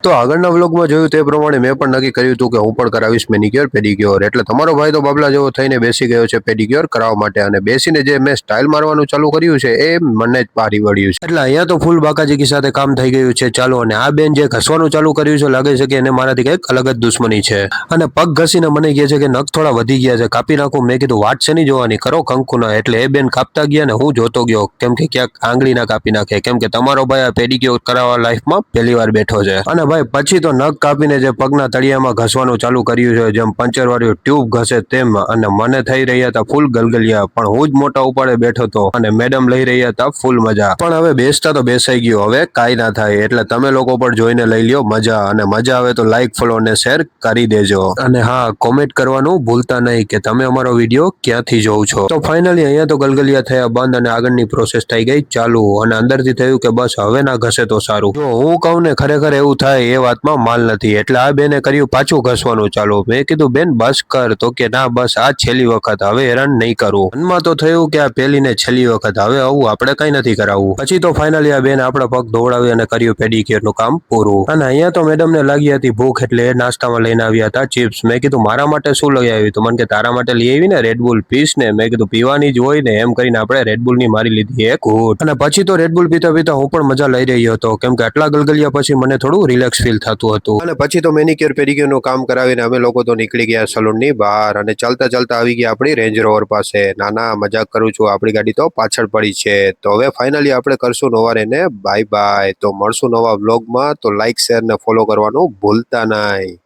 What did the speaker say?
તો આગળના વ્લોગમાં જોયું તે પ્રમાણે મેં પણ નક્કી કર્યું હતું કે હું પણ કરાવીશ મેનિક્યોર પેડિક્યોર, એટલે તમારો ભાઈ તો બાબલા જેવો થઈને બેસી ગયો છે પેડિક્યોર કરાવવા માટે, અને બેસીને જે મેં સ્ટાઇલ મારવાનું ચાલુ કર્યું છે એ મને જ પારી વળ્યું છે. એટલે અહીંયા તો ફૂલ બાકાજીકી સાથે કામ થઈ ગયું છે ચાલો. અને આ બેન જે ઘસવાનું ચાલુ કર્યું છે લાગે છે કે એને મારાથી કંઈક અલગ જ દુશ્મની છે, અને પગ ઘસીને મને કહે છે કે નખ થોડા વધી ગયા છે, કાપી નાખું. મેં કીધું વાત છે નહીં જોવાની, કરો કંકુના. એટલે એ બેન કાપતા ગયા ને હું જોતો ગયો, કેમ કે ક્યાંક આંગળી ના કાપી નાખે, કેમ કે તમારો ભાઈ આ પેડિક્યોર કરાવવા લાઈફમાં પહેલી વાર બેઠો છે. અને ભાઈ પછી તો નખ કાપીને જે પગના તળિયામાં ઘસવાનું ચાલુ કર્યું છે, જેમ પંચર વાળી ટ્યુબ ઘસે તેમ. અને મને થઈ રહ્યા હતા ફૂલ ગલગલિયા, પણ હું જ મોટા ઉપાડે બેઠો હતો અને મેડમ લઈ રહ્યા હતા ફૂલ મજા. પણ હવે બેસતા તો બેસાઈ ગયો, હવે કાંઈ ના થાય. એટલે તમે લોકો પણ જોઈને લઈ લ્યો મજા, અને મજા આવે તો લાઈક ફોલો અને શેર કરી દેજો. અને હા, કોમેન્ટ કરવાનું ભૂલતા નહીં કે તમે અમારો વિડીયો ક્યાંથી જોવ છો. તો ફાઇનલી અહીંયા તો ગલગલિયા થયા બંધ અને આગળની પ્રોસેસ થઈ ગઈ ચાલુ. અને અંદરથી થયું કે બસ હવે ના ઘસે તો સારું. જો હું કહું ને ખરેખર એવું થાય એ વાતમાં માલ નથી. એટલે આ બેને કર્યું પાછું ઘસવાનું ચાલુ. મેં કીધું બેન બસ કર, તો કે ના બસ આ છેલ્લી વખત, હવે હેરાન નહીં કરું. મનમાં તો થયું કે આ પેલી ને છેલ્લી વખત, હવે આવું આપણે કઈ નથી કરાવવું. પછી તો ફાઇનલી આ બેન આપણા પગ દોડાવી અને કર્યું પેડિક્યોર નું કામ પૂરું. અને અહીંયા તો મેડમ ને લાગી હતી ભૂખ, એટલે એ નાસ્તામાં લઈને આવ્યા હતા ચિપ્સ. મેં કીધું મારા માટે શું લઈ આવી? તો મને કે તારા માટે લઈ આવી ને રેડબુલ, પીસ ને. મેં કીધું પીવાની જ હોય ને, એમ કરીને આપણે રેડબુલ ની મારી લીધી એક ઘૂંટ. અને પછી તો રેડબુલ પીતા પીતા હું પણ મજા લઈ રહ્યો હતો, કેમ કે આટલા ગલગલિયા પછી મને થોડું રિલેક્સ ફીલ થતું હતું. અને પછી તો મેનિક્યોર પેડિક્યોર નું કામ કરાવીને અમે લોકો તો નીકળી ગયા સલૂન ની બહાર, અને ચાલતા ચાલતા આવી ગયા આપણી રેન્જ રોવર પાસે. નાના મજાક કરું છું, આપણી ગાડી તો પાછળ પડી છે. તો હવે ફાઇનલી આપણે કરશું નવા રહીને બાય બાય. તો મળશું નવા વ્લોગમાં, તો લાઈક શેર ને ફોલો કરવાનું ભૂલતા નહીં.